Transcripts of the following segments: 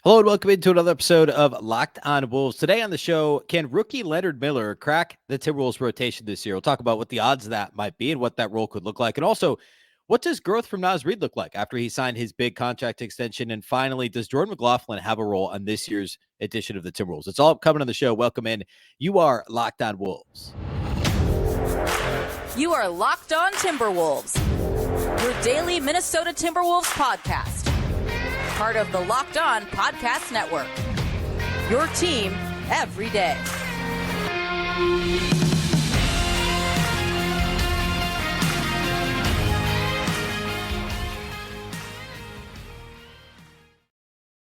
Hello and welcome into another episode of Locked On Wolves. Today on the show, can rookie Leonard Miller crack the Timberwolves rotation this year? We'll talk about what the odds of that might be and what that role could look like. And also, what does growth from Naz Reid look like after he signed his big contract extension? And finally, does Jordan McLaughlin have a role on this year's edition of the Timberwolves? It's all coming on the show. Welcome in. You are Locked On Wolves. You are Locked On Timberwolves, your daily Minnesota Timberwolves podcast. Part of the Locked On Podcast Network. Your team every day.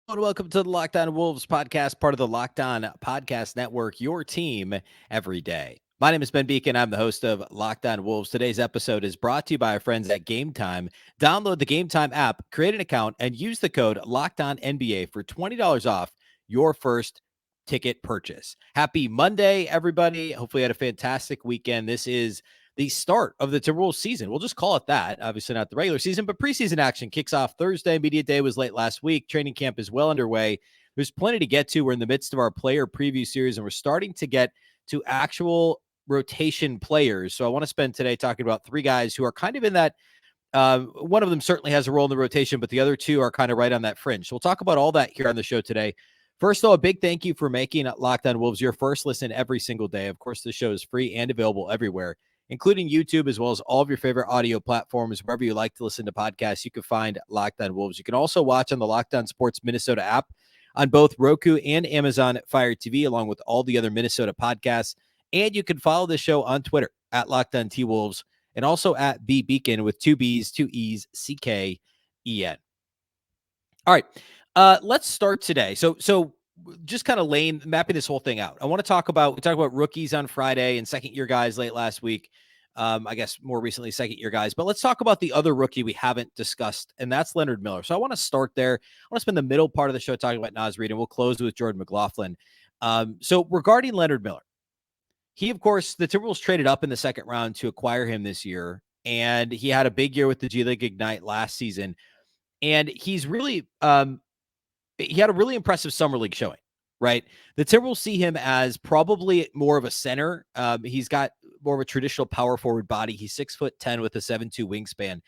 And welcome to the Locked On Wolves podcast, part of the Locked On Podcast Network, your team every day. My name is Ben Beacon. I'm the host of Locked On Wolves. Today's episode is brought to you by our friends at Gametime. Download the Gametime app, create an account, and use the code LOCKEDONNBA for $20 off your first ticket purchase. Happy Monday, everybody. Hopefully you had a fantastic weekend. This is the start of the Timberwolves season. We'll just call it that. Obviously not the regular season, but preseason action kicks off Thursday. Media day was late last week. Training camp is well underway. There's plenty to get to. We're in the midst of our player preview series, and we're starting to get to actual rotation players. So I want to spend today talking about three guys who are kind of in that. One of them certainly has a role in the rotation, but the other two are kind of right on that fringe. So we'll talk about all that here on the show today. First, though, a big thank you for making Locked On Wolves your first listen every single day. Of course, the show is free and available everywhere, including YouTube, as well as all of your favorite audio platforms. Wherever you like to listen to podcasts, you can find Locked On Wolves. You can also watch on the Locked On Sports Minnesota app on both Roku and Amazon Fire TV, along with all the other Minnesota podcasts. And you can follow the show on Twitter at Locked On T-Wolves and also at B Beacon with two B's, two E's, CKEN. All right, let's start today. So just kind of mapping this whole thing out. We talked about rookies on Friday and second-year guys late last week. I guess more recently, second-year guys. But let's talk about the other rookie we haven't discussed, and that's Leonard Miller. So I want to start there. I want to spend the middle part of the show talking about Nas Reed, and we'll close with Jordan McLaughlin. So regarding Leonard Miller, he, of course, the Timberwolves traded up in the second round to acquire him this year, and he had a big year with the G League Ignite last season. And he's really he had a really impressive summer league showing, right? The Timberwolves see him as probably more of a center. He's got more of a traditional power forward body. He's 6'10" with a 7'2" wingspan.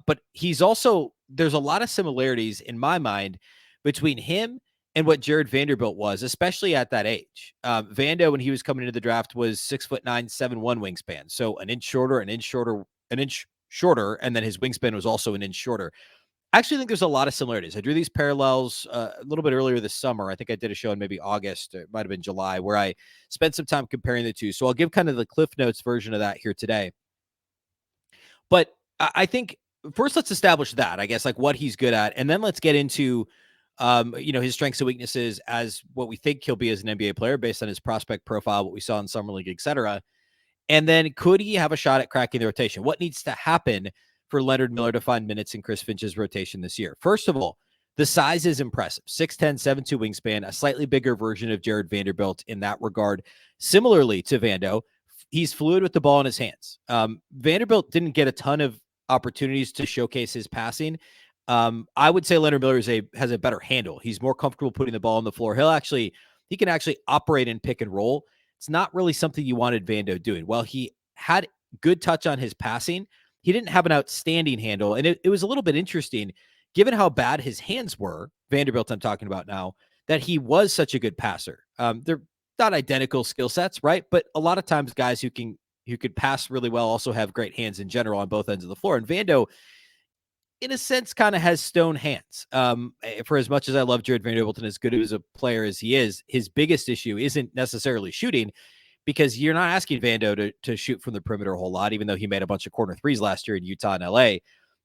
But he's also, there's a lot of similarities in my mind between him and what Jared Vanderbilt was, especially at that age. Vando, when he was coming into the draft, was 6'9", 7'1" wingspan. So an inch shorter, and then his wingspan was also an inch shorter. I actually think there's a lot of similarities. I drew these parallels a little bit earlier this summer. I think I did a show in maybe August, it might have been July, where I spent some time comparing the two. So I'll give kind of the Cliff Notes version of that here today. But I think first let's establish that, I guess, like what he's good at, and then let's get into his strengths and weaknesses as what we think he'll be as an NBA player based on his prospect profile, what we saw in summer league, etc. And then could he have a shot at cracking the rotation? What needs to happen for Leonard Miller to find minutes in Chris Finch's rotation this year? First of all, the size is impressive. 6'10", 7'2" wingspan, a slightly bigger version of Jared Vanderbilt in that regard. Similarly to Vando, he's fluid with the ball in his hands. Vanderbilt didn't get a ton of opportunities to showcase his passing. I would say Leonard Miller has a better handle. He's more comfortable putting the ball on the floor. He can actually operate in pick and roll. It's not really something you wanted Vando doing. While he had good touch on his passing, he didn't have an outstanding handle. And it was a little bit interesting, given how bad his hands were, Vanderbilt I'm talking about now, that he was such a good passer. They're not identical skill sets, right? But a lot of times guys who could pass really well also have great hands in general on both ends of the floor. And Vando, in a sense, kind of has stone hands. For as much as I love Jared Vanderbilt and as good as a player as he is, his biggest issue isn't necessarily shooting, because you're not asking Vando to shoot from the perimeter a whole lot, even though he made a bunch of corner threes last year in Utah and LA.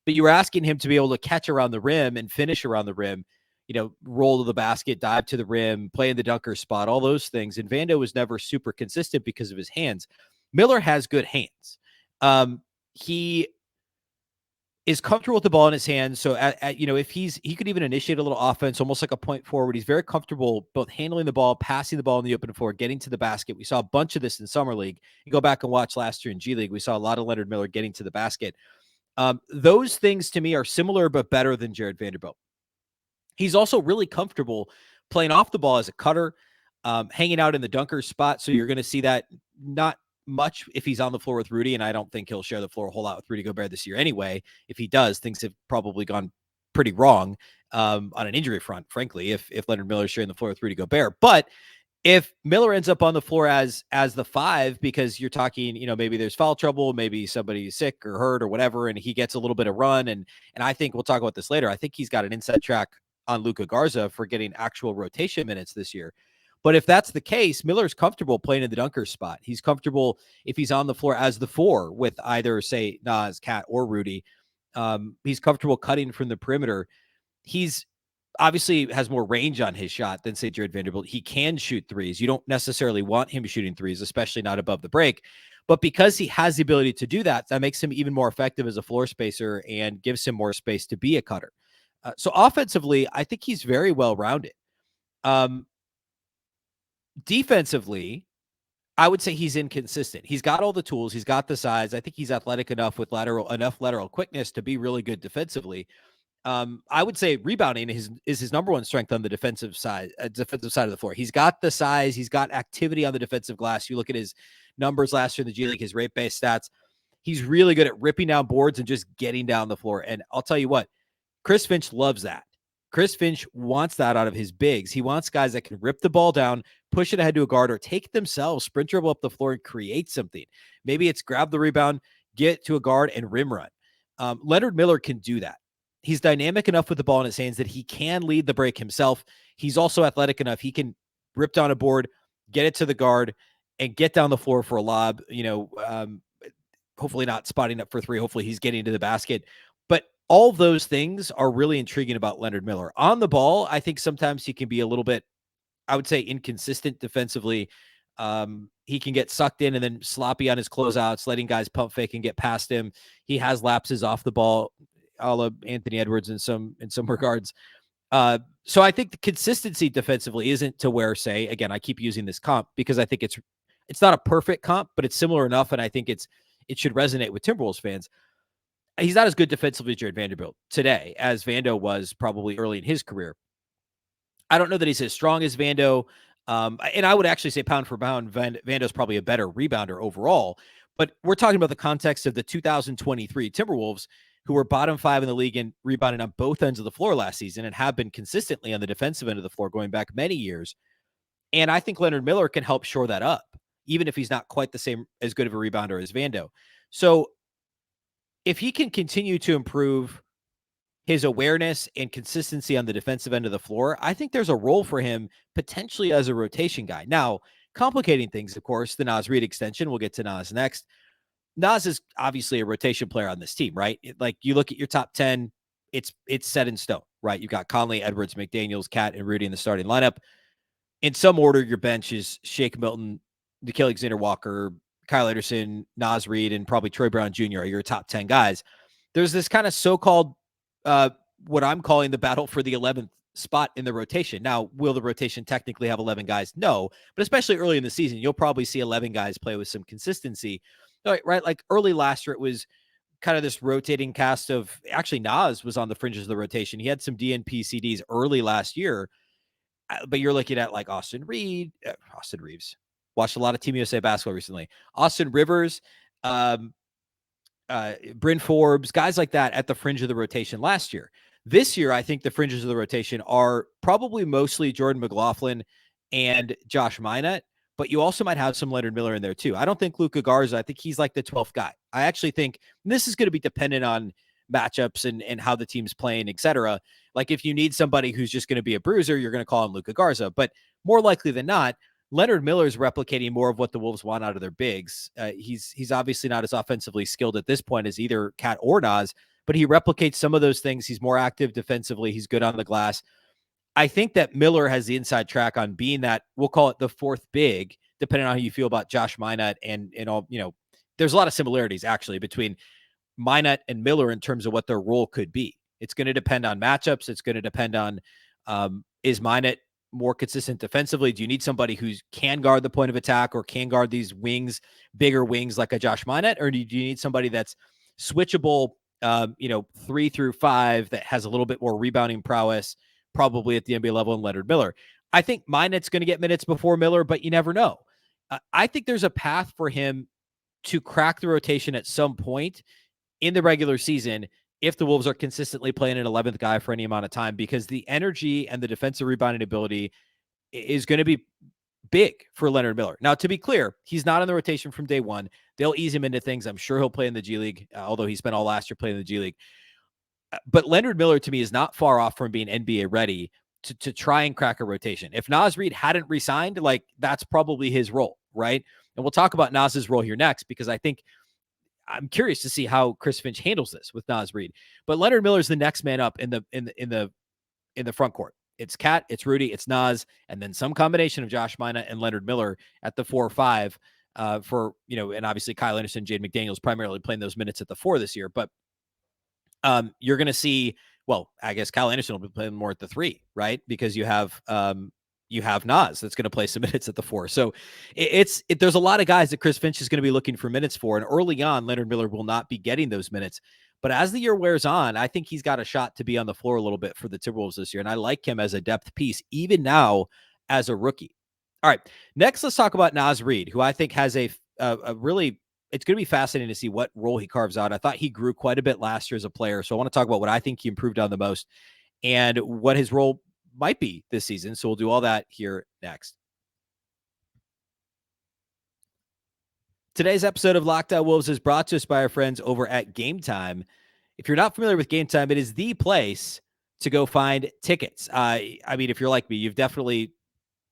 But you were asking him to be able to catch around the rim and finish around the rim, roll to the basket, dive to the rim, play in the dunker spot, all those things. And Vando was never super consistent because of his hands. Miller has good hands. He is comfortable with the ball in his hands. So if he could even initiate a little offense, almost like a point forward. He's very comfortable both handling the ball, passing the ball in the open floor, getting to the basket. We saw a bunch of this in summer league. You go back and watch last year in G League, we saw a lot of Leonard Miller getting to the basket. Those things to me are similar, but better than Jared Vanderbilt. He's also really comfortable playing off the ball as a cutter, hanging out in the dunker spot. So you're going to see that not much if he's on the floor with Rudy, and I don't think he'll share the floor a whole lot with Rudy Gobert this year anyway. If he does, things have probably gone pretty wrong on an injury front, frankly, if Leonard Miller is sharing the floor with Rudy Gobert. But if Miller ends up on the floor as the 5, because you're talking, maybe there's foul trouble, maybe somebody's sick or hurt or whatever, and he gets a little bit of run, and I think we'll talk about this later. I think he's got an inside track on Luka Garza for getting actual rotation minutes this year. But if that's the case, Miller's comfortable playing in the dunker spot. He's comfortable if he's on the floor as the 4 with either, say, Nas, KAT, or Rudy. He's comfortable cutting from the perimeter. He's obviously has more range on his shot than, say, Jared Vanderbilt. He can shoot threes. You don't necessarily want him shooting threes, especially not above the break. But because he has the ability to do that, that makes him even more effective as a floor spacer and gives him more space to be a cutter. So offensively, I think he's very well-rounded. Defensively, I would say he's inconsistent. He's got all the tools. He's got the size. I think he's athletic enough with enough lateral quickness to be really good defensively. I would say rebounding is his number one strength on the defensive side of the floor. He's got the size. He's got activity on the defensive glass. You look at his numbers last year in the G League, his rate-based stats. He's really good at ripping down boards and just getting down the floor. And I'll tell you what, Chris Finch loves that. Chris Finch wants that out of his bigs. He wants guys that can rip the ball down, push it ahead to a guard, or take themselves, sprint dribble up the floor and create something. Maybe it's grab the rebound, get to a guard, and rim run. Leonard Miller can do that. He's dynamic enough with the ball in his hands that he can lead the break himself. He's also athletic enough. He can rip down a board, get it to the guard, and get down the floor for a lob. Hopefully not spotting up for 3. Hopefully he's getting to the basket. But all of those things are really intriguing about Leonard Miller. On the ball, I think sometimes he can be a little bit, I would say, inconsistent defensively. He can get sucked in and then sloppy on his closeouts, letting guys pump fake and get past him. He has lapses off the ball, a la Anthony Edwards in some regards. So I think the consistency defensively isn't to where, say, again, I keep using this comp because I think it's not a perfect comp, but it's similar enough, and I think it should resonate with Timberwolves fans. He's not as good defensively as Jared Vanderbilt today as Vando was probably early in his career. I don't know that he's as strong as Vando. And I would actually say pound for pound, Vando's probably a better rebounder overall. But we're talking about the context of the 2023 Timberwolves, who were bottom 5 in the league and rebounding on both ends of the floor last season and have been consistently on the defensive end of the floor going back many years. And I think Leonard Miller can help shore that up, even if he's not quite the same as good of a rebounder as Vando. So if he can continue to improve his awareness and consistency on the defensive end of the floor, I think there's a role for him potentially as a rotation guy. Now, complicating things, of course, the Nas Reed extension. We'll get to Nas next. Nas is obviously a rotation player on this team, right? Like you look at your top 10, it's set in stone, right? You've got Conley, Edwards, McDaniels, KAT, and Rudy in the starting lineup. In some order, your bench is Shake Milton, Nickeil Alexander-Walker, Kyle Anderson, Naz Reid, and probably Troy Brown Jr. are your top 10 guys. There's this kind of so-called what I'm calling the battle for the 11th spot in the rotation. Now, will the rotation technically have 11 guys? No, but especially early in the season, you'll probably see 11 guys play with some consistency, right? Like early last year, it was kind of this rotating cast of, actually Nas was on the fringes of the rotation. He had some DNP CDs early last year, but you're looking at like Austin Reeves, watched a lot of Team USA basketball recently. Austin Rivers, Bryn Forbes, guys like that at the fringe of the rotation last year. This year, I think the fringes of the rotation are probably mostly Jordan McLaughlin and Josh Minott, but you also might have some Leonard Miller in there too. I don't think Luka Garza, I think he's like the 12th guy. I actually think this is going to be dependent on matchups and how the team's playing, et cetera. Like if you need somebody who's just going to be a bruiser, you're going to call him Luka Garza, but more likely than not, Leonard Miller is replicating more of what the Wolves want out of their bigs. He's obviously not as offensively skilled at this point as either KAT or Nas, but he replicates some of those things. He's more active defensively. He's good on the glass. I think that Miller has the inside track on being that, we'll call it the 4th big, depending on how you feel about Josh Minott and all, there's a lot of similarities actually between Minott and Miller in terms of what their role could be. It's going to depend on matchups. It's going to depend on, is Minott more consistent defensively? Do you need somebody who can guard the point of attack or can guard these wings, bigger wings like a Josh Minott? Or do you need somebody that's switchable, 3 through 5 that has a little bit more rebounding prowess probably at the NBA level, and Leonard Miller. I think Minot's going to get minutes before Miller, but you never know. I think there's a path for him to crack the rotation at some point in the regular season if the Wolves are consistently playing an 11th guy for any amount of time, because the energy and the defensive rebounding ability is going to be big for Leonard Miller. Now, to be clear, he's not in the rotation from day one. They'll ease him into things. I'm sure he'll play in the G League, although he spent all last year playing in the G League. But Leonard Miller, to me, is not far off from being NBA ready to try and crack a rotation. If Naz Reid hadn't resigned, like, that's probably his role, right? And we'll talk about Naz's role here next, because I'm curious to see how Chris Finch handles this with Naz Reid. But Leonard Miller is the next man up in the front court. It's KAT, it's Rudy, it's Naz, and then some combination of Josh Minott and Leonard Miller at the 4 or 5 for, and obviously Kyle Anderson, Jade McDaniels primarily playing those minutes at the 4 this year. But you're going to see, well, I guess Kyle Anderson will be playing more at the 3, right? Because you have Naz that's going to play some minutes at the 4. So there's a lot of guys that Chris Finch is going to be looking for minutes for. And early on, Leonard Miller will not be getting those minutes. But as the year wears on, I think he's got a shot to be on the floor a little bit for the Timberwolves this year. And I like him as a depth piece, even now as a rookie. All right, next, let's talk about Nas Reed, who I think has a really, it's going to be fascinating to see what role he carves out. I thought he grew quite a bit last year as a player. So I want to talk about what I think he improved on the most and what his role might be this season. So we'll do all that here next. Today's episode of Locked On Wolves is brought to us by our friends over at Gametime. If you're not familiar with Gametime, it is the place to go find tickets. I mean, if you're like me, you've definitely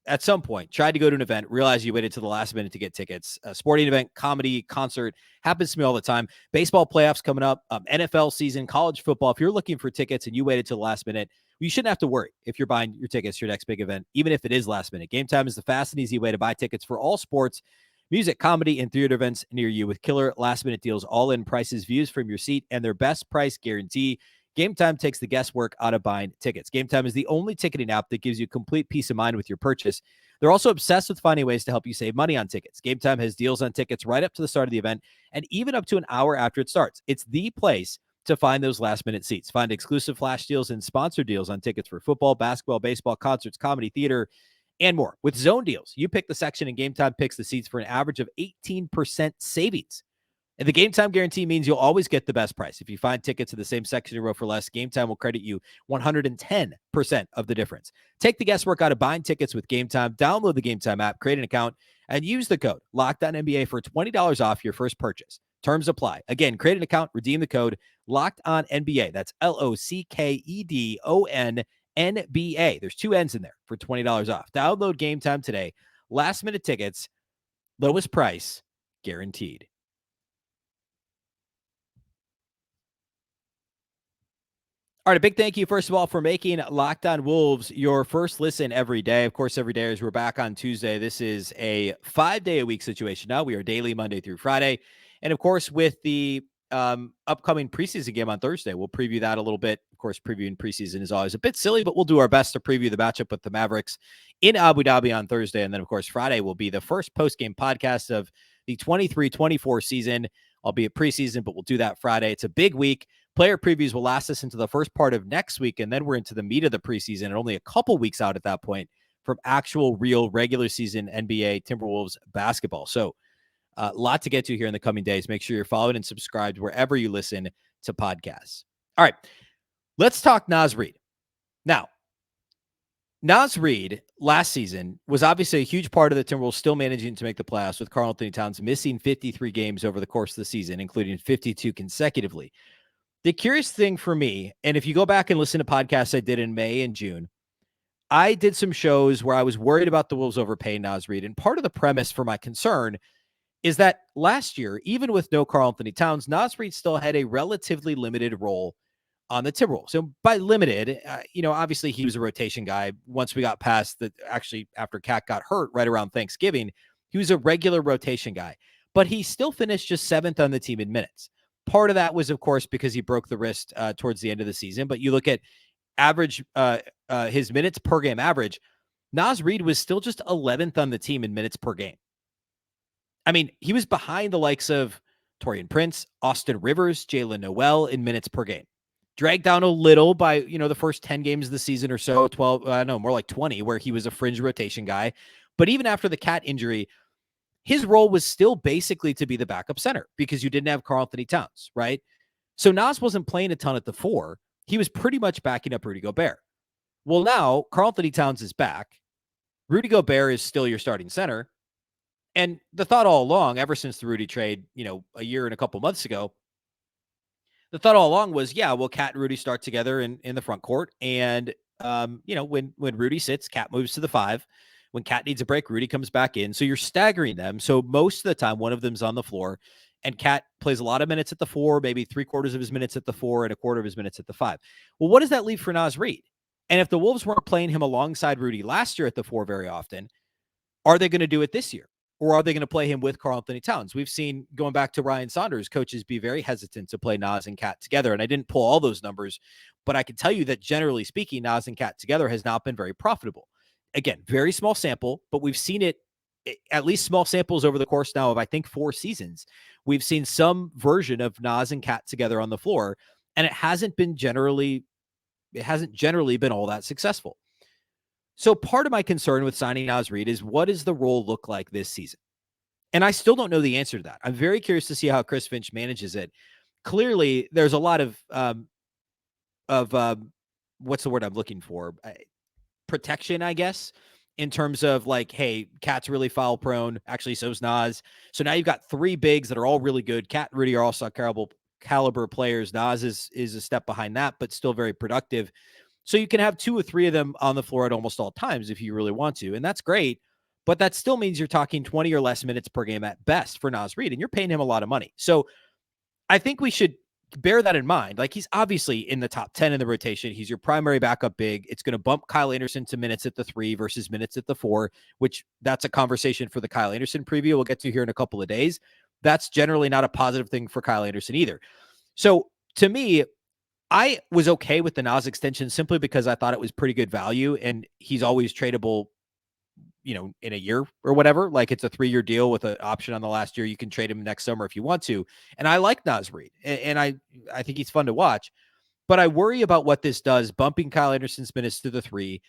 at some point tried to go to an event, realize you waited to the last minute to get tickets. A sporting event, comedy, concert, happens to me all the time. Baseball playoffs coming up, NFL season, college football. If you're looking for tickets and you waited to the last minute, you shouldn't have to worry if you're buying your tickets to your next big event, even if it is last minute. Gametime is the fast and easy way to buy tickets for all sports, music, comedy, and theater events near you with killer last-minute deals, all-in prices, views from your seat, and their best price guarantee. Gametime takes the guesswork out of buying tickets. Gametime is the only ticketing app that gives you complete peace of mind with your purchase. They're also obsessed with finding ways to help you save money on tickets. Gametime has deals on tickets right up to the start of the event and even up to an hour after it starts. It's the place to find those last-minute seats. Find exclusive flash deals and sponsor deals on tickets for football, basketball, baseball, concerts, comedy, theater, and more. With zone deals, you pick the section and Gametime picks the seats for an average of 18% savings. And the Gametime guarantee means you'll always get the best price. If you find tickets in the same section in a row for less, Gametime will credit you 110% of the difference. Take the guesswork out of buying tickets with Gametime. Download the Gametime app, create an account, and use the code LOCKEDONNBA for $20 off your first purchase. Terms apply. Again, create an account, redeem the code LOCKEDONNBA. That's LOCKEDONNBA. There's 2 N's in there for $20 off. Download Gametime today. Last minute tickets, lowest price guaranteed. All right, a big thank you, first of all, for making Locked On Wolves your first listen every day. Of course, every day as we're back on Tuesday. This is a 5-day-a-week situation now. We are daily Monday through Friday. And, of course, with the upcoming preseason game on Thursday, we'll preview that a little bit. Of course, previewing preseason is always a bit silly, but we'll do our best to preview the matchup with the Mavericks in Abu Dhabi on Thursday. And then, of course, Friday will be the first post-game podcast of the 23-24 season, albeit preseason, but we'll do that Friday. It's a big week. Player previews will last us into the first part of next week, and then we're into the meat of the preseason and only a couple weeks out at that point from actual real regular season NBA Timberwolves basketball. So a lot to get to here in the coming days. Make sure you're followed and subscribed wherever you listen to podcasts. All right, let's talk Naz Reid. Now, Naz Reid last season was obviously a huge part of the Timberwolves still managing to make the playoffs, with Karl-Anthony Towns missing 53 games over the course of the season, including 52 consecutively. The curious thing for me, and if you go back and listen to podcasts I did in May and June, I did some shows where I was worried about the Wolves overpaying Naz Reid. And part of the premise for my concern is that last year, even with no Karl-Anthony Towns, Naz Reid still had a relatively limited role on the Timberwolves. So by limited, obviously he was a rotation guy. Once we got past actually after KAT got hurt right around Thanksgiving, he was a regular rotation guy. But he still finished just 7th on the team in minutes. Part of that was, of course, because he broke the wrist towards the end of the season. But you look at average, his minutes per game average, Naz Reid was still just 11th on the team in minutes per game. I mean, he was behind the likes of Taurean Prince, Austin Rivers, Jalen Noel in minutes per game. dragged down a little by, the first 10 games of the season or so, 12, no, more like 20, where he was a fringe rotation guy. But even after the KAT injury, his role was still basically to be the backup center because you didn't have Karl-Anthony Towns, right? So Nas wasn't playing a ton at the 4. He was pretty much backing up Rudy Gobert. Well, now Karl-Anthony Towns is back. Rudy Gobert is still your starting center. And the thought all along, ever since the Rudy trade, a year and a couple months ago, the thought all along was, yeah, well, KAT and Rudy start together in the front court. And, when Rudy sits, KAT moves to the 5. When KAT needs a break, Rudy comes back in. So you're staggering them. So most of the time, one of them's on the floor. And KAT plays a lot of minutes at the 4, maybe 3/4 of his minutes at the 4 and a quarter of his minutes at the 5. Well, what does that leave for Naz Reid? And if the Wolves weren't playing him alongside Rudy last year at the 4 very often, are they going to do it this year? Or are they going to play him with Karl-Anthony Towns? We've seen, going back to Ryan Saunders, coaches be very hesitant to play Nas and KAT together. And I didn't pull all those numbers, but I can tell you that generally speaking, Nas and KAT together has not been very profitable. Again, very small sample, but we've seen it, at least small samples over the course now of, I think, 4 seasons. We've seen some version of Nas and KAT together on the floor, and it hasn't generally been all that successful. So part of my concern with signing Naz Reid is, what does the role look like this season? And I still don't know the answer to that. I'm very curious to see how Chris Finch manages it. Clearly, there's a lot of what's the word I'm looking for? Protection, I guess, in terms of like, hey, KAT's really foul prone. Actually, so's Nas. So now you've got 3 bigs that are all really good. KAT and Rudy are also caliber players. Nas is a step behind that, but still very productive. So you can have 2 or 3 of them on the floor at almost all times if you really want to. And that's great. But that still means you're talking 20 or less minutes per game at best for Nas Reid, and you're paying him a lot of money. So I think we should bear that in mind. Like, he's obviously in the top 10 in the rotation. He's your primary backup big. It's going to bump Kyle Anderson to minutes at the 3 versus minutes at the 4, which that's a conversation for the Kyle Anderson preview we'll get to here in a couple of days. That's generally not a positive thing for Kyle Anderson either. So to me, I was okay with the Nas extension simply because I thought it was pretty good value, and he's always tradable, in a year or whatever. Like, it's a 3-year deal with an option on the last year. You can trade him next summer if you want to. And I like Naz Reid, and I think he's fun to watch. But I worry about what this does, bumping Kyle Anderson's minutes to the 3,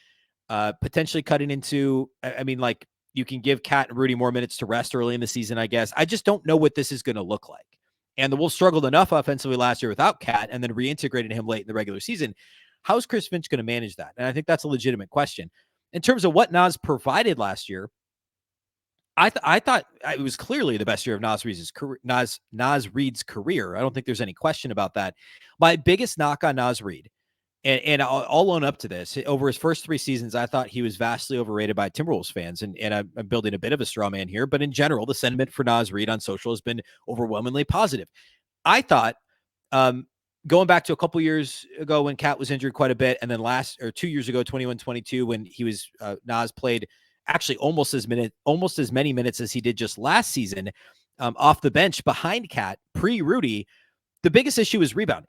potentially cutting into, like, you can give KAT and Rudy more minutes to rest early in the season, I guess. I just don't know what this is going to look like. And the Wolves struggled enough offensively last year without KAT and then reintegrated him late in the regular season. How's Chris Finch going to manage that? And I think that's a legitimate question. In terms of what Nas provided last year, I thought it was clearly the best year of Nas Reid's career. I don't think there's any question about that. My biggest knock on Nas Reid, and I'll own up to this, over his first 3 seasons, I thought he was vastly overrated by Timberwolves fans. And I'm building a bit of a straw man here, but in general, the sentiment for Nas Reid on social has been overwhelmingly positive. I thought, going back to a couple years ago when KAT was injured quite a bit, and then 2 years ago, 21-22, when he was Nas played actually almost as many minutes as he did just last season, off the bench behind KAT, pre-Rudy. The biggest issue was rebounding.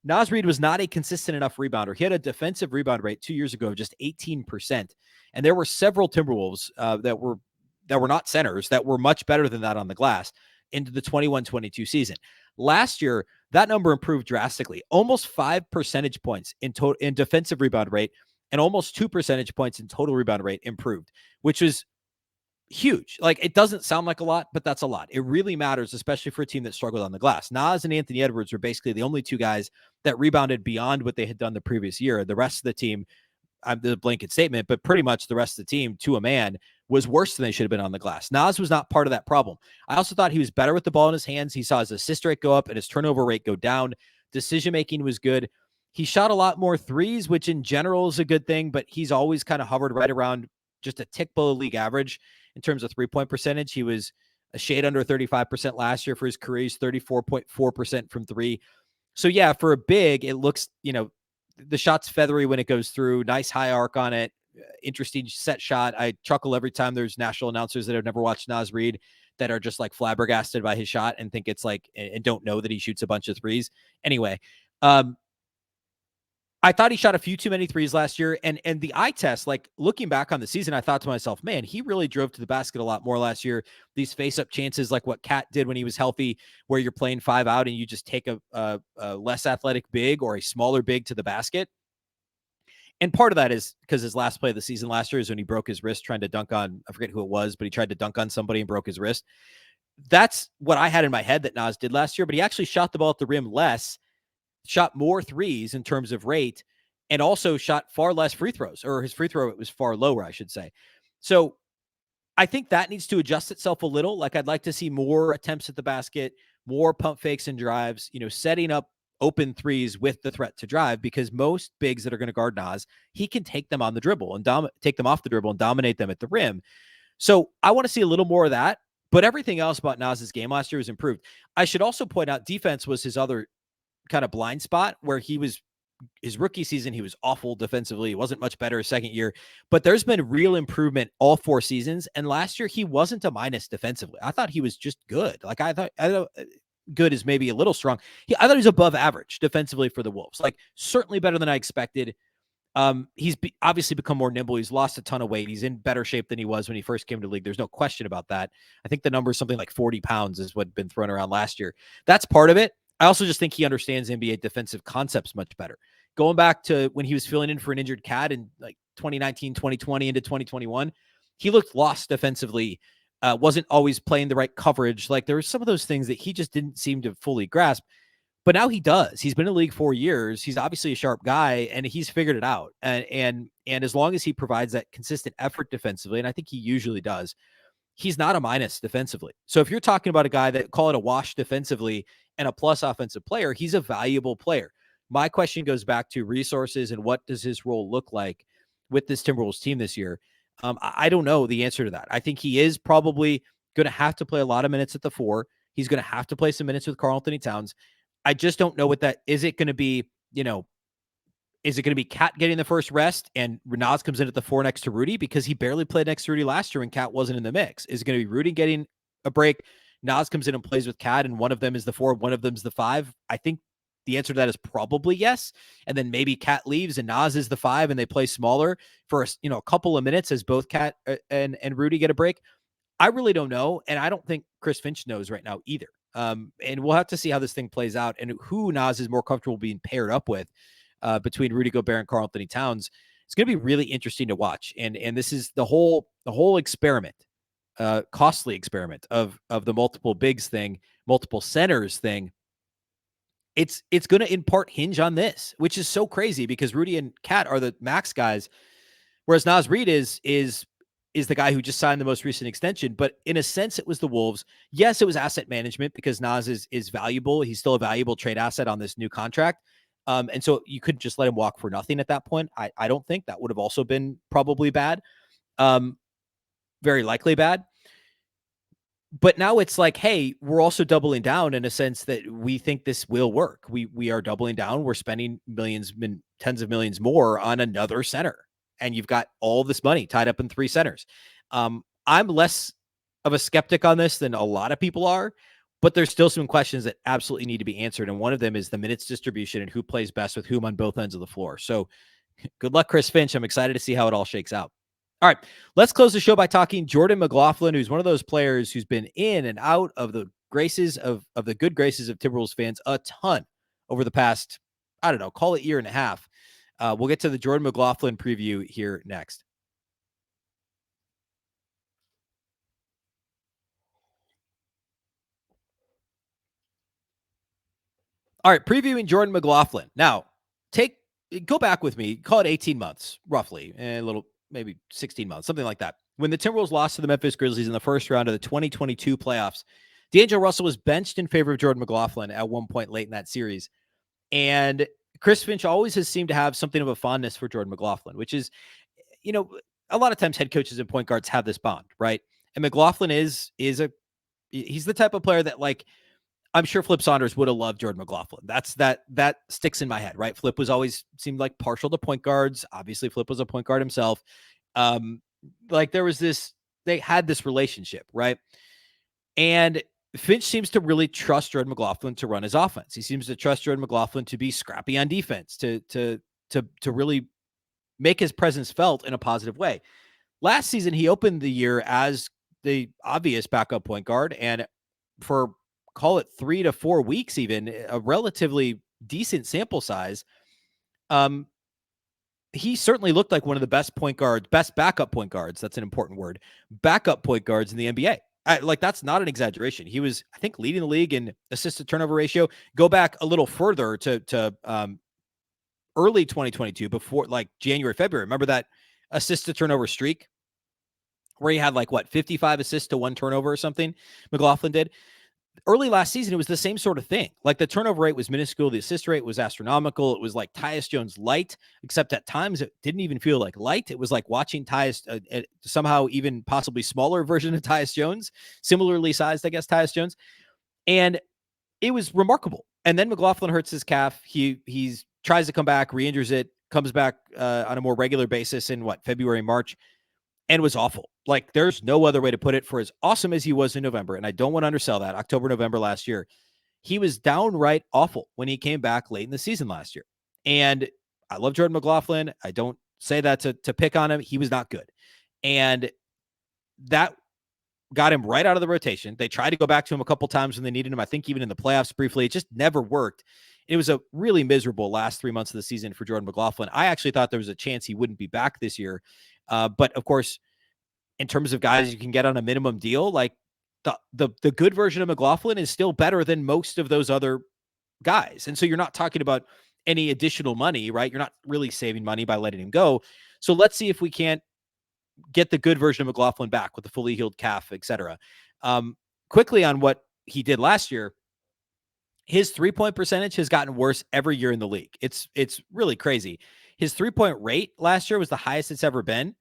Nas Reid was not a consistent enough rebounder. He had a defensive rebound rate 2 years ago of just 18%, and there were several Timberwolves that were not centers that were much better than that on the glass into the 21-22 season. Last year, that number improved drastically, almost 5 percentage points in defensive rebound rate, and almost 2 percentage points in total rebound rate improved, which was huge. Like, it doesn't sound like a lot, but that's a lot. It really matters, especially for a team that struggled on the glass. Nas and Anthony Edwards were basically the only 2 guys that rebounded beyond what they had done the previous year. The rest of the team, the blanket statement, but pretty much the rest of the team, to a man, was worse than they should have been on the glass. Nas was not part of that problem. I also thought he was better with the ball in his hands. He saw his assist rate go up and his turnover rate go down. Decision-making was good. He shot a lot more threes, which in general is a good thing, but he's always kind of hovered right around just a tick below league average in terms of 3-point percentage. He was a shade under 35% last year for his career. He's 34.4% from 3. So yeah, for a big, it looks, the shot's feathery when it goes through. Nice high arc on it. Interesting set shot. I chuckle every time there's national announcers that have never watched Naz Reid that are just like flabbergasted by his shot and think it's like, and don't know that he shoots a bunch of threes. Anyway, I thought he shot a few too many threes last year. And the eye test, like looking back on the season, I thought to myself, man, he really drove to the basket a lot more last year. These face-up chances, like what KAT did when he was healthy, where you're playing 5 out and you just take a less athletic big or a smaller big to the basket. And part of that is because his last play of the season last year is when he broke his wrist trying to dunk on, I forget who it was, but he tried to dunk on somebody and broke his wrist. That's what I had in my head that Nas did last year, but he actually shot the ball at the rim less, shot more threes in terms of rate, and also shot far less free throws, or his free throw was far lower, I should say. So I think that needs to adjust itself a little. Like I'd like to see more attempts at the basket, more pump fakes and drives, setting up open threes with the threat to drive, because most bigs that are going to guard Nas, he can take them on the dribble and take them off the dribble and dominate them at the rim. So I want to see a little more of that, but everything else about Nas's game last year was improved. I should also point out defense was his other kind of blind spot, where his rookie season, he was awful defensively. He wasn't much better his second year, but there's been real improvement all 4 seasons. And last year he wasn't a minus defensively. I thought he was just good. Like I thought good is maybe a little strong. I thought he was above average defensively for the Wolves, like certainly better than I expected. He's obviously become more nimble. He's lost a ton of weight. He's in better shape than he was when he first came to the league. There's no question about that. I think the number is something like 40 pounds is what had been thrown around last year. That's part of it. I also just think he understands NBA defensive concepts much better. Going back to when he was filling in for an injured KAT in like 2019, 2020 into 2021, he looked lost defensively. Wasn't always playing the right coverage. Like there were some of those things that he just didn't seem to fully grasp. But now he does. He's been in the league 4 years. He's obviously a sharp guy, and he's figured it out. And as long as he provides that consistent effort defensively, and I think he usually does, he's not a minus defensively. So if you're talking about a guy that call it a wash defensively and a plus offensive player, he's a valuable player. My question goes back to resources and what does his role look like with this Timberwolves team this year? I don't know the answer to that. I think he is probably going to have to play a lot of minutes at the 4. He's going to have to play some minutes with Karl-Anthony Towns. I just don't know what that is. It going to be, is it going to be KAT getting the first rest and Nas comes in at the 4 next to Rudy because he barely played next to Rudy last year when KAT wasn't in the mix? Is it going to be Rudy getting a break? Nas comes in and plays with KAT and one of them is the 4, one of them's the 5. I think the answer to that is probably yes. And then maybe KAT leaves and Nas is the 5 and they play smaller for a couple of minutes as both KAT and Rudy get a break. I really don't know. And I don't think Chris Finch knows right now either. And we'll have to see how this thing plays out and who Nas is more comfortable being paired up with between Rudy Gobert and Karl-Anthony Towns. It's going to be really interesting to watch. And this is the whole experiment, costly experiment of the multiple bigs thing, multiple centers thing. It's going to in part hinge on this, which is so crazy because Rudy and KAT are the max guys, whereas Naz Reid is the guy who just signed the most recent extension. But in a sense, it was the Wolves. Yes, it was asset management because Nas is valuable. He's still a valuable trade asset on this new contract. And so you couldn't just let him walk for nothing at that point. I don't think that would have also been probably bad. Very likely bad. But now it's like, hey, we're also doubling down in a sense that we think this will work. We are doubling down. We're spending millions, tens of millions more on another center. And you've got all this money tied up in 3 centers. I'm less of a skeptic on this than a lot of people are, but there's still some questions that absolutely need to be answered. And one of them is the minutes distribution and who plays best with whom on both ends of the floor. So good luck, Chris Finch. I'm excited to see how it all shakes out. All right, let's close the show by talking Jordan McLaughlin, who's one of those players who's been in and out of the graces of the good graces of Timberwolves fans a ton over the past, I don't know, call it year and a half. We'll get to the Jordan McLaughlin preview here next. All right, previewing Jordan McLaughlin. Now, go back with me, call it 18 months, roughly, and a little, maybe 16 months, something like that. When the Timberwolves lost to the Memphis Grizzlies in the first round of the 2022 playoffs, D'Angelo Russell was benched in favor of Jordan McLaughlin at one point late in that series. And Chris Finch always has seemed to have something of a fondness for Jordan McLaughlin, which is, a lot of times head coaches and point guards have this bond, right? And McLaughlin he's the type of player that, like, I'm sure Flip Saunders would have loved Jordan McLaughlin. That sticks in my head, right? Flip was always seemed like partial to point guards. Obviously, Flip was a point guard himself. Like they had this relationship, right? And Finch seems to really trust Jordan McLaughlin to run his offense. He seems to trust Jordan McLaughlin to be scrappy on defense, to to really make his presence felt in a positive way. Last season, he opened the year as the obvious backup point guard, and for call it 3 to 4 weeks, even a relatively decent sample size, he certainly looked like one of the best backup point guards. That's an important word. Backup point guards in the NBA. That's not an exaggeration. He was, I think, leading the league in assist to turnover ratio. Go back a little further to early 2022, before like January, February. Remember that assist to turnover streak where he had 55 assists to 1 turnover or something? McLaughlin did. Early last season, it was the same sort of thing. Like, the turnover rate was minuscule. The assist rate was astronomical. It was like Tyus Jones light, except at times it didn't even feel like light. It was like watching Tyus, somehow even possibly smaller version of Tyus Jones, similarly sized, I guess, Tyus Jones. And it was remarkable. And then McLaughlin hurts his calf. He tries to come back, re-injures it, comes back on a more regular basis in February, March, and was awful. Like, there's no other way to put it. For as awesome as he was in November, and I don't want to undersell that, October, November last year, he was downright awful when he came back late in the season last year. And I love Jordan McLaughlin. I don't say that to pick on him. He was not good. And that got him right out of the rotation. They tried to go back to him a couple times when they needed him. I think even in the playoffs briefly. It just never worked. It was a really miserable last 3 months of the season for Jordan McLaughlin. I actually thought there was a chance he wouldn't be back this year. But of course, in terms of guys you can get on a minimum deal, like the good version of McLaughlin is still better than most of those other guys. And so you're not talking about any additional money, right? You're not really saving money by letting him go. So let's see if we can't get the good version of McLaughlin back with the fully healed calf, etc. Quickly on what he did last year, his 3-point percentage has gotten worse every year in the league. It's really crazy. His 3-point rate last year was the highest it's ever been.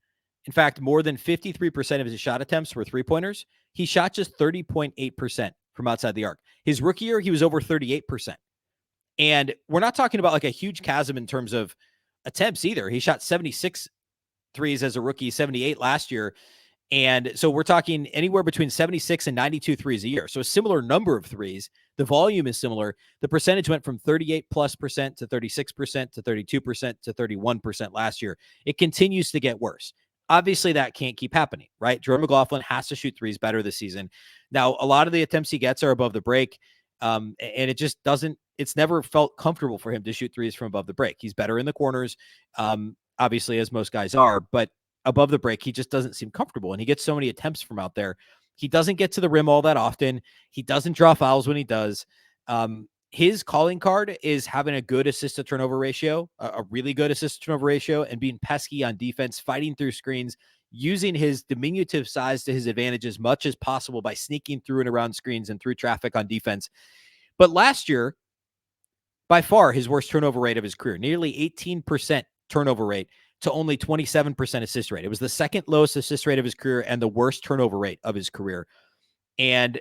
In fact, more than 53% of his shot attempts were 3-pointers. He shot just 30.8% from outside the arc. His rookie year, he was over 38%. And we're not talking about like a huge chasm in terms of attempts either. He shot 76 threes as a rookie, 78 last year. And so we're talking anywhere between 76 and 92 threes a year. So a similar number of threes. The volume is similar. The percentage went from 38+% to 36% to 32% to 31% last year. It continues to get worse. Obviously, that can't keep happening, right? Jordan McLaughlin has to shoot threes better this season. Now, a lot of the attempts he gets are above the break, and it just doesn't, it's never felt comfortable for him to shoot threes from above the break. He's better in the corners, obviously, as most guys are, but above the break, he just doesn't seem comfortable, and he gets so many attempts from out there. He doesn't get to the rim all that often. He doesn't draw fouls when he does. His calling card is having a good assist to turnover ratio, a really good assist to turnover ratio, and being pesky on defense, fighting through screens, using his diminutive size to his advantage as much as possible by sneaking through and around screens and through traffic on defense. But last year, by far his worst turnover rate of his career, nearly 18% turnover rate to only 27% assist rate. It was the second lowest assist rate of his career and the worst turnover rate of his career. And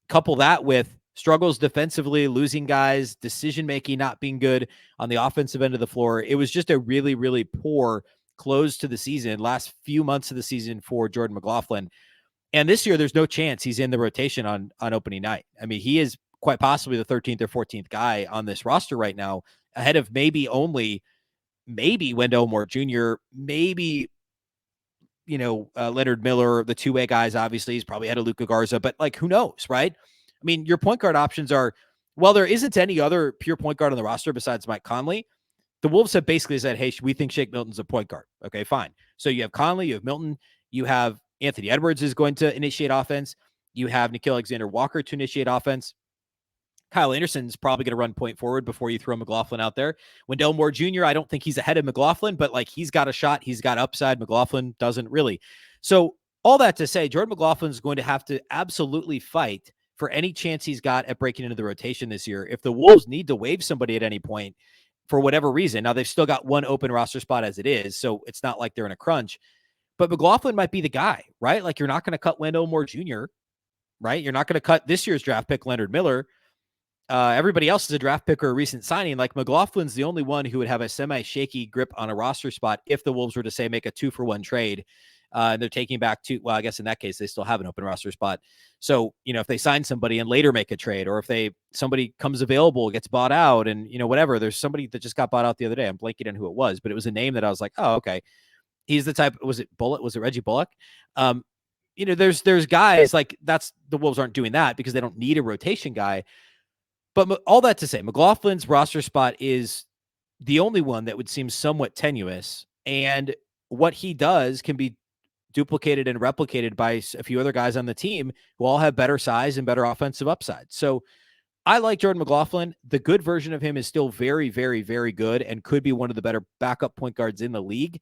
couple that with struggles defensively, losing guys, decision-making not being good on the offensive end of the floor. It was just a really, really poor close to the season, last few months of the season for Jordan McLaughlin. And this year, there's no chance he's in the rotation on opening night. I mean, he is quite possibly the 13th or 14th guy on this roster right now, ahead of maybe Wendell Moore Jr., maybe, Leonard Miller, the two-way guys. Obviously, he's probably ahead of Luka Garza, but like, who knows, right? I mean, your point guard options are, well, there isn't any other pure point guard on the roster besides Mike Conley. The Wolves have basically said, hey, we think Shake Milton's a point guard. Okay, fine. So you have Conley, you have Milton, you have Anthony Edwards is going to initiate offense. You have Nickeil Alexander-Walker to initiate offense. Kyle Anderson's probably going to run point forward before you throw McLaughlin out there. Wendell Moore Jr., I don't think he's ahead of McLaughlin, but like, he's got a shot. He's got upside. McLaughlin doesn't really. So all that to say, Jordan McLaughlin is going to have to absolutely fight for any chance he's got at breaking into the rotation this year. If the Wolves need to waive somebody at any point for whatever reason, now they've still got one open roster spot as it is, so it's not like they're in a crunch, but McLaughlin might be the guy, right? Like, you're not going to cut Wendell Moore Jr., right? You're not going to cut this year's draft pick, Leonard Miller. Everybody else is a draft pick or a recent signing. Like, McLaughlin's the only one who would have a semi-shaky grip on a roster spot if the Wolves were to, say, make a 2-for-1 trade And they're taking back well, I guess in that case, they still have an open roster spot. So, if they sign somebody and later make a trade, or if somebody comes available, gets bought out, and, whatever, there's somebody that just got bought out the other day. I'm blanking on who it was, but it was a name that I was like, oh, okay. He's the type, was it Bullock? Was it Reggie Bullock? There's guys like the Wolves aren't doing that because they don't need a rotation guy. But all that to say, McLaughlin's roster spot is the only one that would seem somewhat tenuous. And what he does can be duplicated and replicated by a few other guys on the team who all have better size and better offensive upside. So I like Jordan McLaughlin. The good version of him is still very, very, very good and could be one of the better backup point guards in the league.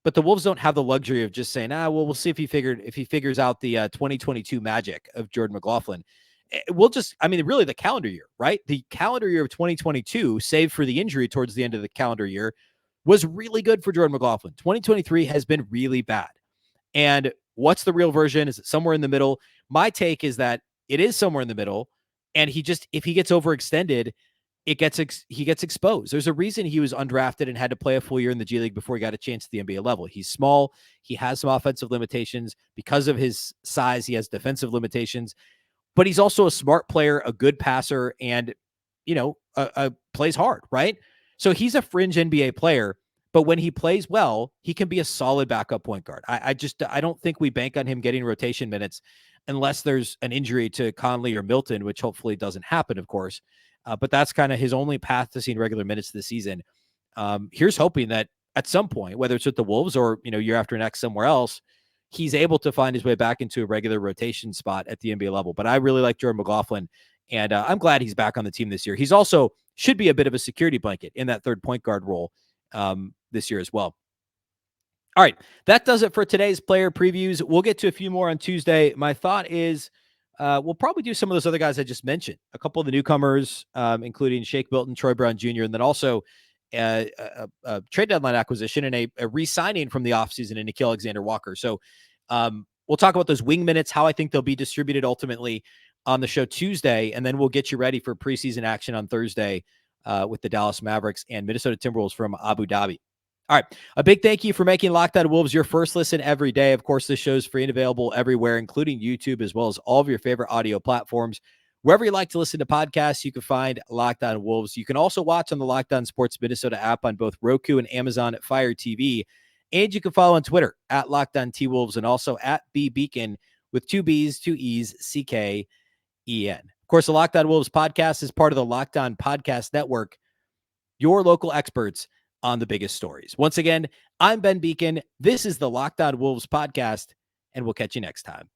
But the Wolves don't have the luxury of just saying, we'll see if he figures out the 2022 magic of Jordan McLaughlin. Really the calendar year, right? The calendar year of 2022, save for the injury towards the end of the calendar year, was really good for Jordan McLaughlin. 2023 has been really bad. And what's the real version? Is it somewhere in the middle? My take is that it is somewhere in the middle. And if he gets overextended, he gets exposed. There's a reason he was undrafted and had to play a full year in the G League before he got a chance at the NBA level. He's small. He has some offensive limitations. Because of his size, he has defensive limitations. But he's also a smart player, a good passer, and, plays hard, right? So he's a fringe NBA player. But when he plays well, he can be a solid backup point guard. I don't think we bank on him getting rotation minutes unless there's an injury to Conley or Milton, which hopefully doesn't happen, of course. But that's kind of his only path to seeing regular minutes this season. Here's hoping that at some point, whether it's with the Wolves or, year after next somewhere else, he's able to find his way back into a regular rotation spot at the NBA level. But I really like Jordan McLaughlin, and I'm glad he's back on the team this year. He's also should be a bit of a security blanket in that third point guard role this year as well. All right, that does it for today's player previews. We'll get to a few more on Tuesday. My thought is we'll probably do some of those other guys I just mentioned, a couple of the newcomers, including Shake Milton, Troy Brown Jr., and then also a trade deadline acquisition and a re-signing from the offseason in Nickeil Alexander-Walker. So we'll talk about those wing minutes, how I think they'll be distributed ultimately on the show Tuesday, and then we'll get you ready for preseason action on Thursday with the Dallas Mavericks and Minnesota Timberwolves from Abu Dhabi. All right. A big thank you for making Locked On Wolves your first listen every day. Of course, this show is free and available everywhere, including YouTube, as well as all of your favorite audio platforms. Wherever you like to listen to podcasts, you can find Locked On Wolves. You can also watch on the Locked On Sports Minnesota app on both Roku and Amazon Fire TV. And you can follow on Twitter at Locked On T-Wolves and also at B Beacon with 2 B's, 2 E's, C-K-E-N. Of course, the Locked On Wolves podcast is part of the Locked On Podcast Network, your local experts on the biggest stories. Once again, I'm Ben Beacon. This is the Locked On Wolves podcast, and we'll catch you next time.